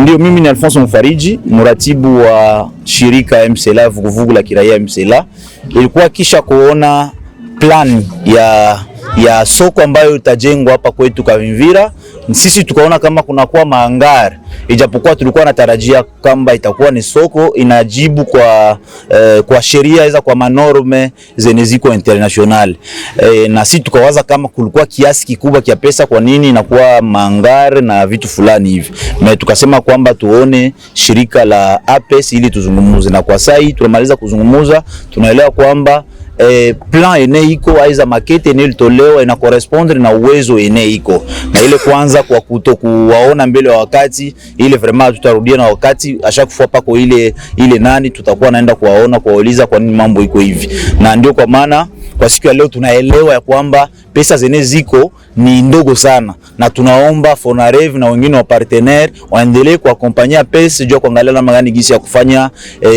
Ndio, mimi ni Alphonse Mfariji, mratibu wa shirika MCLA, vuguvugu la kiraia MCLA. Ilikuwa kisha kuona plan ya soko ambayo itajengwa hapa kwetu Kavimvira, sisi tukaona kama kunakuwa maangari, ijapokuwa tulikuwa natarajia kama itakuwa ni soko inajibu kwa sheria hizo, kwa manorme zenye ziko international. Na sisi tukawaza kama kulikuwa kiasi kikubwa kia pesa, kwa nini inakuwa maangari na vitu fulani hivi. Na tukasema kwamba tuone shirika la APES ili tuzungumuze, na kwa sasa tunamaliza kuzungumuza, tunaelewa kwamba plan ene iko aiza makete ene ilitolewa ina correspondre na uwezo ene iko na ile kwanza kwa kutokuwaona mbele wa wakati ile vraiment tutarudia na wakati ashakufua pako ile nani tutakuwa naenda kuwaona kuwauliza kwa nini mambo iko hivi. Na ndio kwa maana kwa siku ya leo tunaelewa ya kwamba pesa zenye ziko ni ndogo sana, na tunaomba Fonarev na wengine wa partenaire waendelee kuakompanyia pesa juu kuangalia namna gani gisi ya kufanya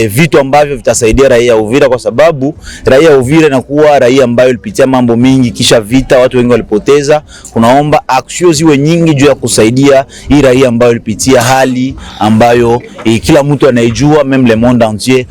vitu ambavyo vitasaidia raia Uvira, kwa sababu raia Uvira inakuwa raia ambayo ilipitia mambo mingi kisha vita, watu wengi walipoteza. Kunaomba action ziwe nyingi juu ya kusaidia hii raia ambayo ilipitia hali ambayo kila mtu anaijua, même le monde entier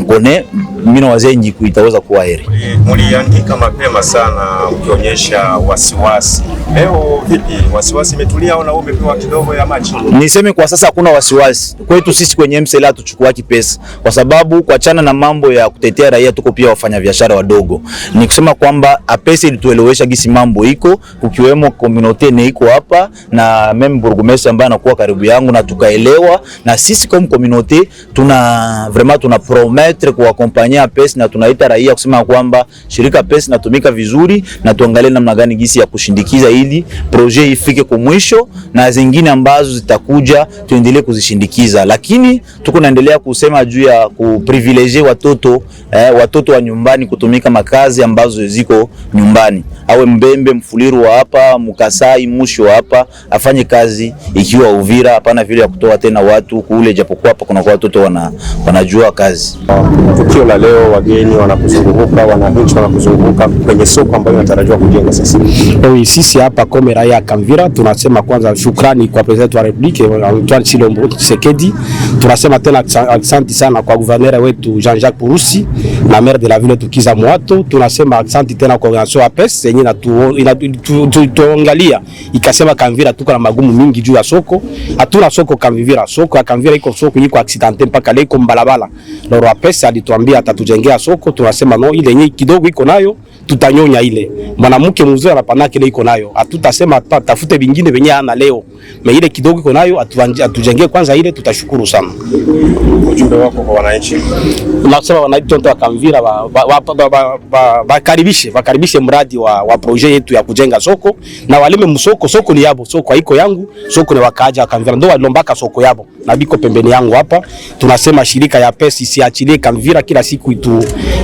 connaît. Mimi na wazee njiku itaweza kuwa heri. Muliandika mapema sana ukionyesha wasiwasi. Leo vipi? Wasiwasi imetulia au na umepewa kidogo ya maji? Niseme kwa sasa hakuna wasiwasi. Kwetu sisi kwenye MCLA tuchukua pesa, kwa sababu kuachana na mambo ya kutetea raia tuko pia wafanya biashara wadogo. Ni kusema kwamba APES ilituelewesha gisi mambo iko, kukiwemo community ne iko hapa na meme burgomestre ambaye anakuwa karibu yangu, na tukaelewa, na sisi kama community tuna promettre kuwakompanyia APES, na tunaita raia kusema kwamba shirika APES natumika vizuri, na tuangalie namna gani gisi ya kushindikiza ili projet ifike kwa mwisho, na zingine ambazo zitakuja tuendelee kuzishindikiza. Lakini tuko naendelea kusema juu ya kuprivilege watoto wa nyumbani kutumika makazi ambazo ziko nyumbani. Awe Mbembe, Mfuliru wa hapa, Mukasai, Mushi wa hapa, afanye kazi ikiwa Uvira, hapana vile ya kutoa tena watu kule, japokuwa hapa kuna watoto wanajua kazi. Tukio la leo, wageni wanakuzunguka, wananchi wanakuzunguka kwenye soko ambayo inatarajiwa kujenga sasa. Sisi hapa kama raia ya Kavimvira tunasema kwanza shukrani kwa president wa Republique Antoine Tshilombo Tshisekedi. Tunasema tena asante sana kwa gouverneur wetu Jean-Jacques Purusi na maire de la ville Tukiza Mwato. Tunasema asante tena kwa organisation APES yenye tuangalia ikasema Kavimvira tuko na magumu mingi juu ya soko. Hatuna soko Kavimvira, soko ya Kavimvira iko soko iko accidenté mpaka leo mbalabala. Loro APES alituambia atatujengea soko, tunasema no, ile yenye kidogo iko nayo tutanyonya ile. Mwanamke mzee anapana kile iko nayo. Hatutasema tafute vingine venye ana leo. Na ile kidogo iko nayo atujengee kwanza ile, tutashukuru sana. Ujumbe wako kwa wananchi? Tunasema wananchi wa Kavimvira wakaribishe mradi wa projet yetu ya kujenga soko, na walime msoko. Soko ni yabo, soko haiko yangu, soko ni wakaaja wa Kavimvira. Ndio walombaka soko yabo na biko pembeni yangu hapa. Tunasema shirika ya APES isiachilie Kavimvira kila siku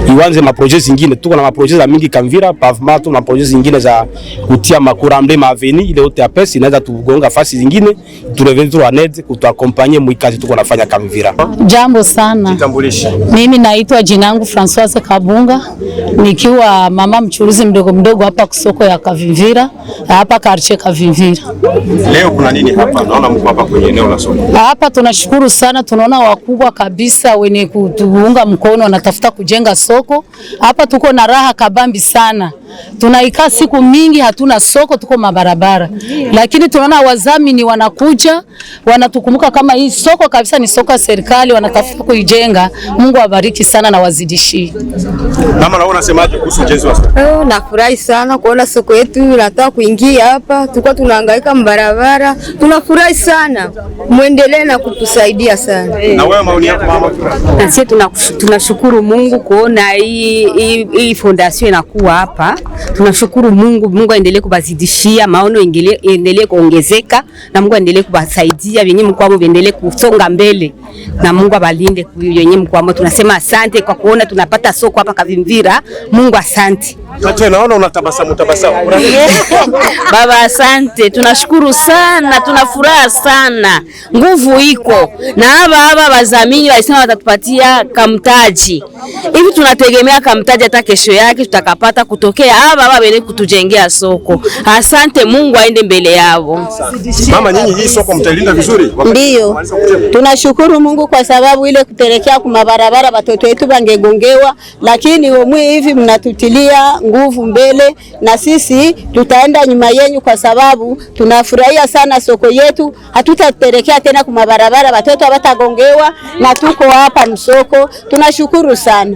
iwanze maprojet zingine. Tuko na maprojet za mingi Kavimvira, pavement na maprojet zingine za kutia makurambe maveni, ile yote APES inaweza tugonga fasi zingine, tureventu wa net kutuakompanyia mwikazi tuko nafanya Kavimvira. Jambo sana. Jitambulishe. Mimi naitwa jinangu Françoise Kabunga, nikiwa mama mchuruzi mdogo hapa kusoko ya Kavimvira, hapa quartier Kavimvira. Leo kuna nini hapa? Naona mko hapa kwenye eneo la soko. Hapa tunashukuru sana, tunaona wakubwa kabisa wenye kutuunga mkono wanatafuta kujenga soko. Hapa tuko na raha kabambi sana. Tunaikaa siku mingi hatuna soko, tuko mabarabara. Lakini tunaona wazamini wanakuja, wanatukumbuka kama hii soko kabisa ni soko ya serikali, wanatafuta kuijenga. Mungu awabariki sana na wazidishie. Mama, naona unasemaje kuhusu ujenzi wa soko? Nafurahi sana kuona soko yetu inataka kuingia hapa. Tulikuwa tunahangaika mbarabara. Tunafurahi sana. Muendelee na kutusaidia sana. Na wewe maoni yako mama? Na sisi tunashukuru Mungu kuona hii fondation inakuwa hapa. Tunashukuru Mungu aendelee kubazidishia, maono endelee kuongezeka, na Mungu aendelee kubasaidia wenye mkwamo endelee kusonga mbele, na Mungu abalinde wenye mkwamo. Tunasema asante kwa kuona tunapata soko hapa Kavimvira. Mungu asante. Tatu naona unatabasamu. Baba asante, tunashukuru sana, tunafuraha sana. Nguvu iko na haba wazamini walisema watatupatia kamtaji. Hivi tunategemea kamtaji hata kesho yake tutakapata kutokea aba bene kutujengea soko. Asante, Mungu aende mbele yao. Mama, nyinyi hii soko mtailinda vizuri? Ndiyo, tunashukuru Mungu kwa sababu ile kupelekea kwa mabarabara watoto wetu bangegongewa, lakini omwe hivi mnatutilia nguvu mbele, na sisi tutaenda nyuma yenu kwa sababu tunafurahia sana soko yetu. Hatutapelekea tena kwa mabarabara, watoto hawatagongewa na tuko hapa msoko. Tunashukuru sana.